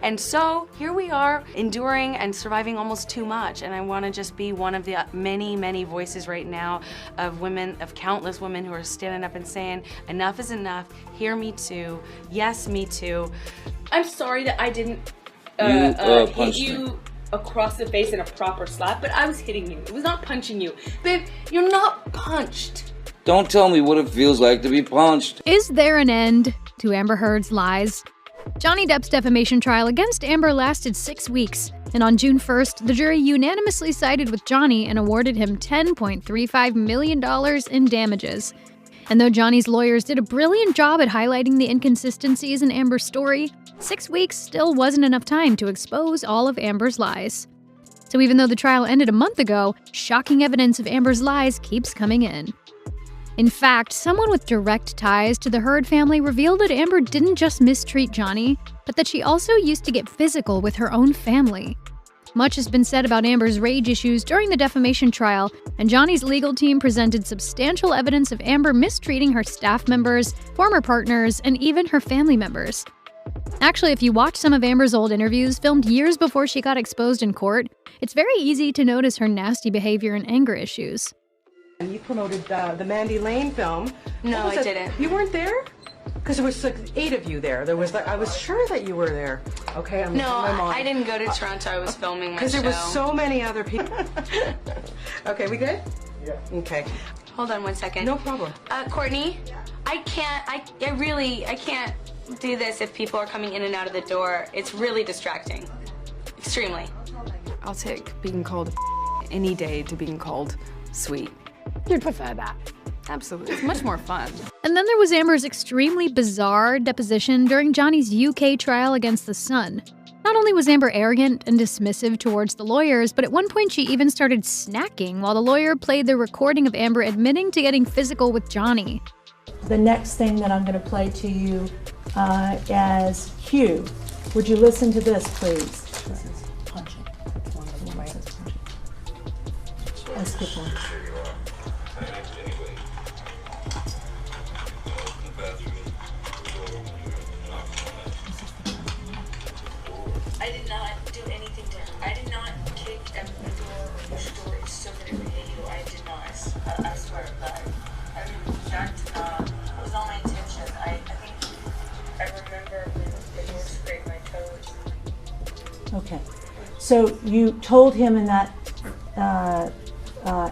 And so here we are, enduring and surviving almost too much. And I want to just be one of the many, many voices right now of women, of countless women who are standing up and saying, enough is enough, hear me too, yes, me too. I'm sorry that I didn't hit you across the face in a proper slap, but I was hitting you. It was not punching you. Babe, you're not punched. Don't tell me what it feels like to be punched. Is there an end to Amber Heard's lies? Johnny Depp's defamation trial against Amber lasted 6 weeks, and on June 1st, the jury unanimously sided with Johnny and awarded him $10.35 million in damages. And though Johnny's lawyers did a brilliant job at highlighting the inconsistencies in Amber's story, 6 weeks still wasn't enough time to expose all of Amber's lies. So even though the trial ended a month ago, shocking evidence of Amber's lies keeps coming in. In fact, someone with direct ties to the Heard family revealed that Amber didn't just mistreat Johnny, but that she also used to get physical with her own family. Much has been said about Amber's rage issues during the defamation trial, and Johnny's legal team presented substantial evidence of Amber mistreating her staff members, former partners, and even her family members. Actually, if you watch some of Amber's old interviews filmed years before she got exposed in court, it's very easy to notice her nasty behavior and anger issues. You promoted the Mandy Lane film. No, I didn't. You weren't there? Because there was like 8 of you there. There was I was sure that you were there. Okay, I'm No, my mom. I didn't go to Toronto. I was filming my show. Because there was so many other people. Okay, we good? Yeah. Okay. Hold on 1 second. No problem. Courtney, I can't do this if people are coming in and out of the door. It's really distracting. Extremely. I'll take being called any day to being called sweet. You'd prefer that. Absolutely. It's much more fun. And then there was Amber's extremely bizarre deposition during Johnny's UK trial against The Sun. Not only was Amber arrogant and dismissive towards the lawyers, but at one point she even started snacking while the lawyer played the recording of Amber admitting to getting physical with Johnny. The next thing that I'm going to play to you as cue. Would you listen to this, please? This is punching. It's one of them, right? This is punching. Let's keep going. I did not do anything to her. I did not kick at the door of your store. It's so going to hit you. I did not. I swear to God. I mean, Jack did not. It was not my intention. I think I remember when the door scraped my toes. Okay. So you told him in that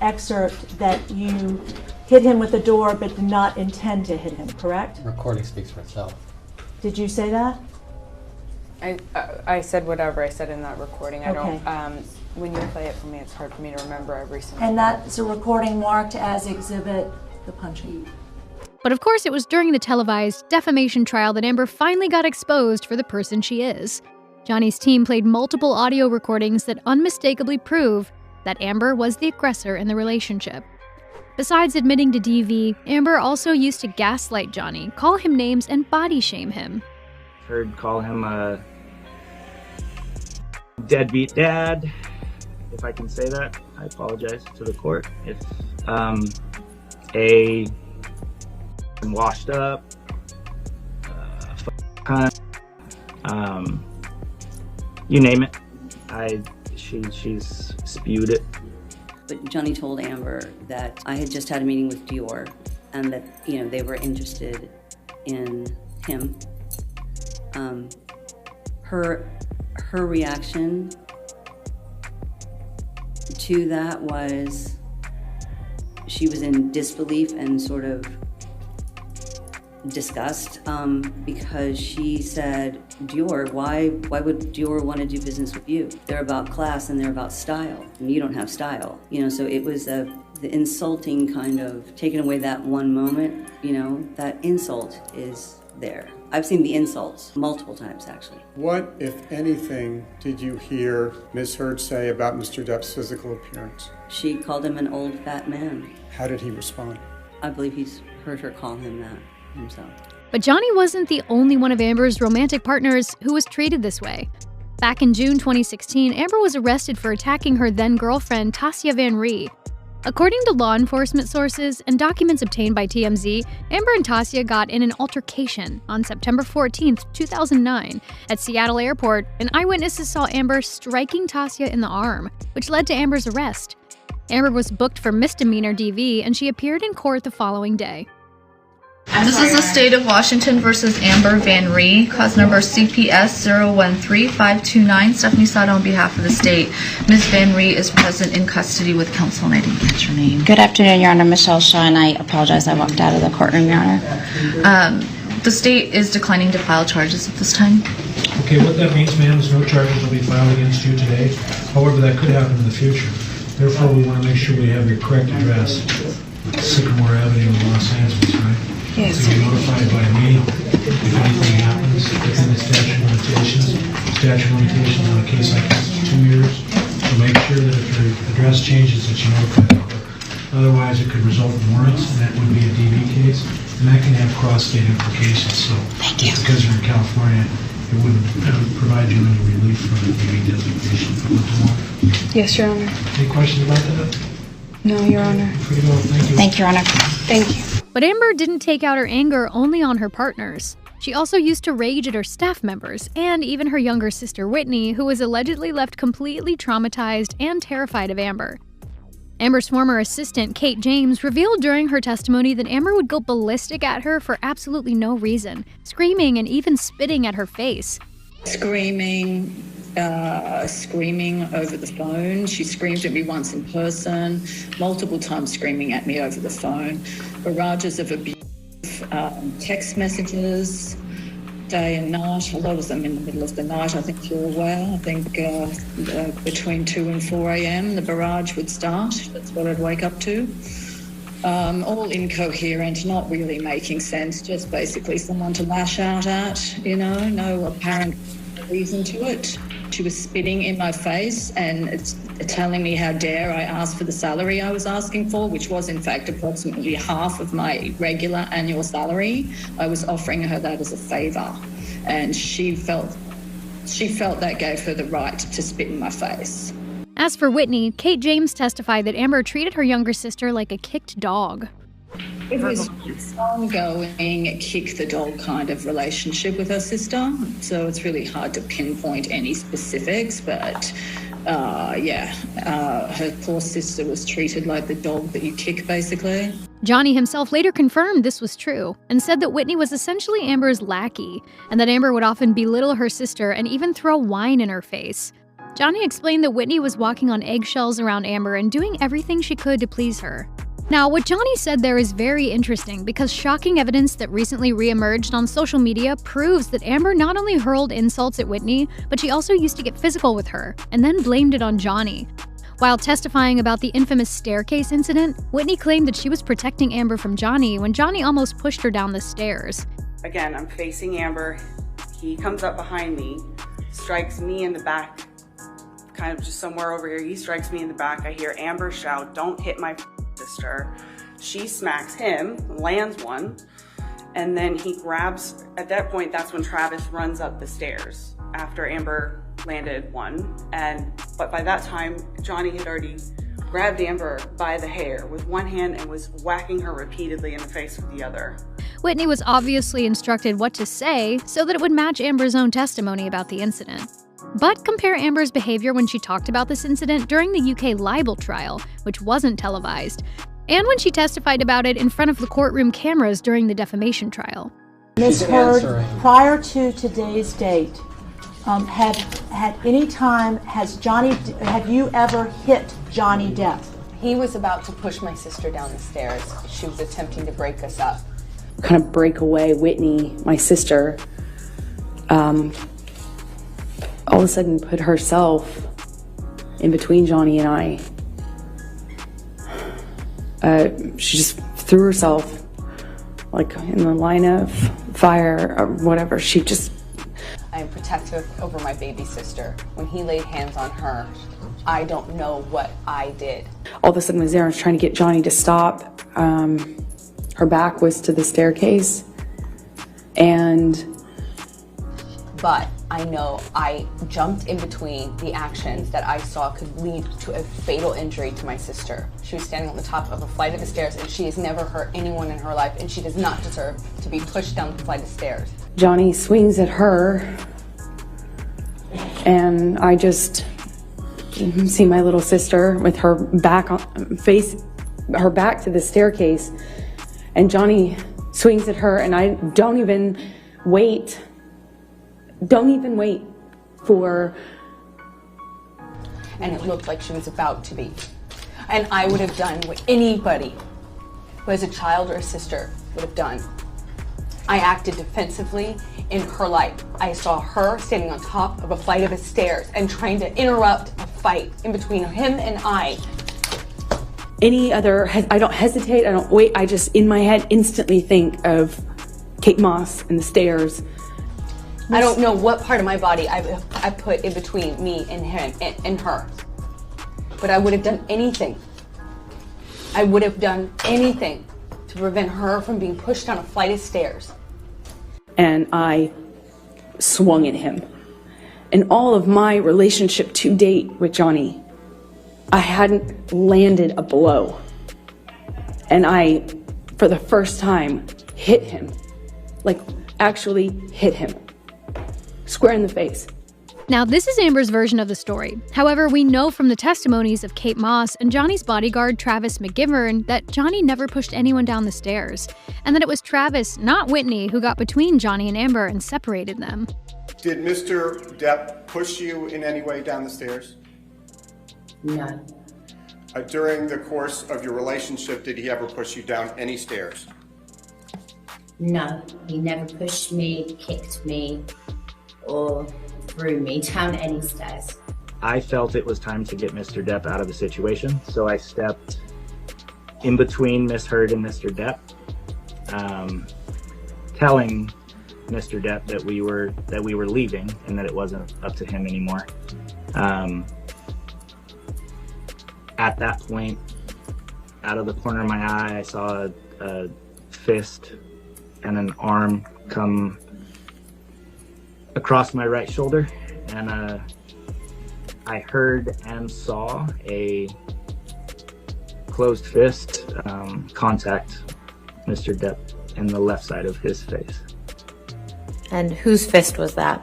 excerpt that you hit him with the door but did not intend to hit him, correct? The recording speaks for itself. Did you say that? I said whatever I said in that recording. I Okay. don't. When you play it for me, it's hard for me to remember every single. And that's a recording marked as exhibit the punching. But of course, it was during the televised defamation trial that Amber finally got exposed for the person she is. Johnny's team played multiple audio recordings that unmistakably prove that Amber was the aggressor in the relationship. Besides admitting to DV, Amber also used to gaslight Johnny, call him names, and body shame him. Heard call him a deadbeat dad, if I can say that. I apologize to the court. If a washed up, cunt, you name it. She's spewed it. But Johnny told Amber that I had just had a meeting with Dior and that, they were interested in him. Her reaction to that was she was in disbelief and sort of disgust because she said, Dior, why would Dior want to do business with you? They're about class and they're about style, and you don't have style. So it was the insulting kind of taking away that one moment, that insult is there. I've seen the insults multiple times, actually. What, if anything, did you hear Ms. Heard say about Mr. Depp's physical appearance? She called him an old fat man. How did he respond? I believe he's heard her call him that himself. But Johnny wasn't the only one of Amber's romantic partners who was treated this way. Back in June 2016, Amber was arrested for attacking her then-girlfriend, Tasia Van Ree. According to law enforcement sources and documents obtained by TMZ, Amber and Tasya got in an altercation on September 14, 2009, at Seattle Airport, and eyewitnesses saw Amber striking Tasya in the arm, which led to Amber's arrest. Amber was booked for misdemeanor DV, and she appeared in court the following day. This is the State of Washington versus Amber Van Ree, cause number CPS 013529. Stephanie Sada on behalf of the state. Ms. Van Ree is present in custody with counsel, and I didn't catch your name. Good afternoon, Your Honor. Michelle Shaw, and I apologize. I walked out of the courtroom, Your Honor. The state is declining to file charges at this time. Okay, what that means, ma'am, is no charges will be filed against you today. However, that could happen in the future. Therefore, we want to make sure we have your correct address. Sycamore Avenue in Los Angeles, right? Yes. So you're notified by me if anything happens within the statute of limitations. Statute of limitations on a case like this is 2 years. So make sure that if your address changes that you notify the court. Otherwise, it could result in warrants, and that would be a DV case, and that can have cross-state implications. So because you're in California, it wouldn't provide you any relief from the DV designation. Yes, Your Honor. Any questions about that? No, Your Honor. Free to go. Thank you. Thank you, Your Honor. Thank you. But Amber didn't take out her anger only on her partners. She also used to rage at her staff members and even her younger sister Whitney, who was allegedly left completely traumatized and terrified of Amber. Amber's former assistant, Kate James, revealed during her testimony that Amber would go ballistic at her for absolutely no reason, screaming and even spitting at her face. Screaming over the phone. She screamed at me once in person, multiple times screaming at me over the phone. Barrages of abuse, text messages, day and night, a lot of them in the middle of the night, I think you're aware. I think between 2 and 4 a.m. the barrage would start. That's what I'd wake up to. All incoherent, not really making sense, just basically someone to lash out at, no apparent reason to it. She was spitting in my face and it's telling me how dare I ask for the salary I was asking for, which was in fact approximately half of my regular annual salary. I was offering her that as a favor, and she felt that gave her the right to spit in my face. As for Whitney, Kate James testified that Amber treated her younger sister like a kicked dog. It was an ongoing kick the dog kind of relationship with her sister, so it's really hard to pinpoint any specifics, but her poor sister was treated like the dog that you kick, basically. Johnny himself later confirmed this was true and said that Whitney was essentially Amber's lackey and that Amber would often belittle her sister and even throw wine in her face. Johnny explained that Whitney was walking on eggshells around Amber and doing everything she could to please her. Now, what Johnny said there is very interesting because shocking evidence that recently reemerged on social media proves that Amber not only hurled insults at Whitney, but she also used to get physical with her and then blamed it on Johnny. While testifying about the infamous staircase incident, Whitney claimed that she was protecting Amber from Johnny when Johnny almost pushed her down the stairs. Again, I'm facing Amber. He comes up behind me, strikes me in the back, kind of just somewhere over here. He strikes me in the back. I hear Amber shout, "Don't hit my sister." She smacks him, lands one, and then he grabs, at that point, that's when Travis runs up the stairs after Amber landed one. But by that time, Johnny had already grabbed Amber by the hair with one hand and was whacking her repeatedly in the face with the other. Whitney was obviously instructed what to say so that it would match Amber's own testimony about the incident. But compare Amber's behavior when she talked about this incident during the UK libel trial, which wasn't televised, and when she testified about it in front of the courtroom cameras during the defamation trial. Ms. Heard, prior to today's date, have you ever hit Johnny Depp? He was about to push my sister down the stairs. She was attempting to break us up. Kind of break away Whitney, my sister, all of a sudden put herself in between Johnny and I. She just threw herself like in the line of fire or whatever. I am protective over my baby sister. When he laid hands on her, I don't know what I did. All of a sudden was there and was trying to get Johnny to stop. Her back was to the staircase, But I know I jumped in between the actions that I saw could lead to a fatal injury to my sister. She was standing on the top of a flight of the stairs, and she has never hurt anyone in her life, and she does not deserve to be pushed down the flight of stairs. Johnny swings at her, and I just see my little sister with her back her back to the staircase, and Johnny swings at her, and I don't even wait for, and it looked like she was about to be. And I would have done what anybody who has a child or a sister would have done. I acted defensively in her life. I saw her standing on top of a flight of stairs and trying to interrupt a fight in between him and I. I don't hesitate, I don't wait, I just in my head instantly think of Kate Moss and the stairs. I don't know what part of my body I put in between me and him and her. But I would have done anything. I would have done anything to prevent her from being pushed down a flight of stairs. And I swung at him. In all of my relationship to date with Johnny, I hadn't landed a blow. And I, for the first time, hit him. Like, actually hit him. Square in the face. Now, this is Amber's version of the story. However, we know from the testimonies of Kate Moss and Johnny's bodyguard, Travis McGivern, that Johnny never pushed anyone down the stairs, and that it was Travis, not Whitney, who got between Johnny and Amber and separated them. Did Mr. Depp push you in any way down the stairs? No. During the course of your relationship, did he ever push you down any stairs? No, he never pushed me, kicked me, or threw me down any stairs. I felt it was time to get Mr. Depp out of the situation, so I stepped in between Miss Heard and Mr. Depp, telling Mr. Depp that we were leaving and that it wasn't up to him anymore. At that point, out of the corner of my eye, I saw a fist and an arm come across my right shoulder, and I heard and saw a closed fist contact Mr. Depp in the left side of his face. And whose fist was that?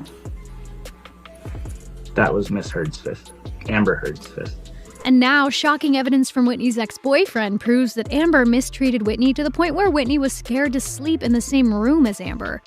That was Miss Heard's fist, Amber Heard's fist. And now, shocking evidence from Whitney's ex-boyfriend proves that Amber mistreated Whitney to the point where Whitney was scared to sleep in the same room as Amber.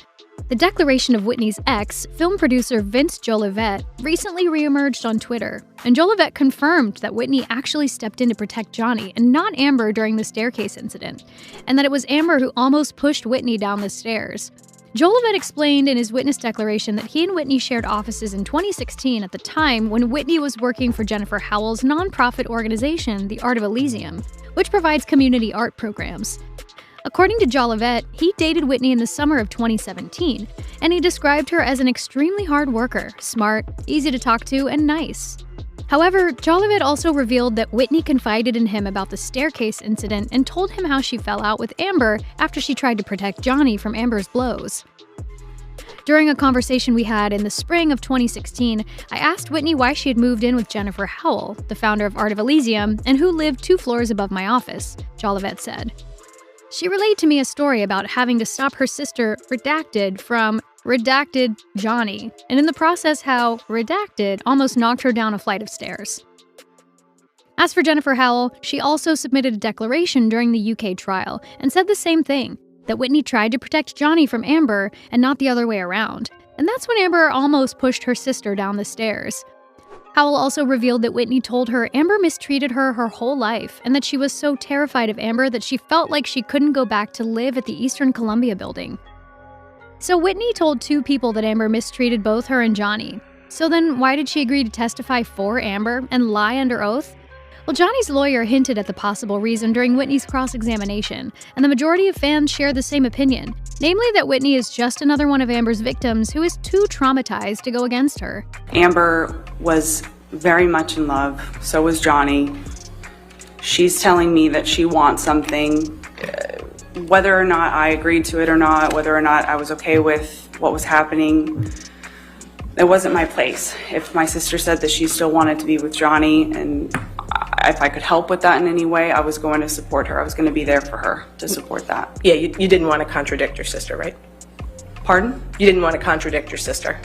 The declaration of Whitney's ex, film producer Vince Jolivet, recently reemerged on Twitter, and Jolivet confirmed that Whitney actually stepped in to protect Johnny and not Amber during the staircase incident, and that it was Amber who almost pushed Whitney down the stairs. Jolivet explained in his witness declaration that he and Whitney shared offices in 2016 at the time when Whitney was working for Jennifer Howell's nonprofit organization, The Art of Elysium, which provides community art programs. According to Jolivet, he dated Whitney in the summer of 2017, and he described her as an extremely hard worker, smart, easy to talk to, and nice. However, Jolivet also revealed that Whitney confided in him about the staircase incident and told him how she fell out with Amber after she tried to protect Johnny from Amber's blows. During a conversation we had in the spring of 2016, I asked Whitney why she had moved in with Jennifer Howell, the founder of Art of Elysium, and who lived 2 floors above my office, Jolivet said. She relayed to me a story about having to stop her sister, Redacted, from Redacted Johnny, and in the process how Redacted almost knocked her down a flight of stairs. As for Jennifer Howell, she also submitted a declaration during the UK trial and said the same thing, that Whitney tried to protect Johnny from Amber and not the other way around, and that's when Amber almost pushed her sister down the stairs. Howell also revealed that Whitney told her Amber mistreated her whole life and that she was so terrified of Amber that she felt like she couldn't go back to live at the Eastern Columbia building. So Whitney told 2 people that Amber mistreated both her and Johnny. So then why did she agree to testify for Amber and lie under oath? Well, Johnny's lawyer hinted at the possible reason during Whitney's cross-examination, and the majority of fans share the same opinion, namely that Whitney is just another one of Amber's victims who is too traumatized to go against her. Amber was very much in love, so was Johnny. She's telling me that she wants something, whether or not I agreed to it or not, whether or not I was okay with what was happening, It wasn't my place. If my sister said that she still wanted to be with Johnny, and if I could help with that in any way, I was going to support her. I was going to be there for her to support that. Yeah, you didn't want to contradict your sister, right? Pardon? You didn't want to contradict your sister.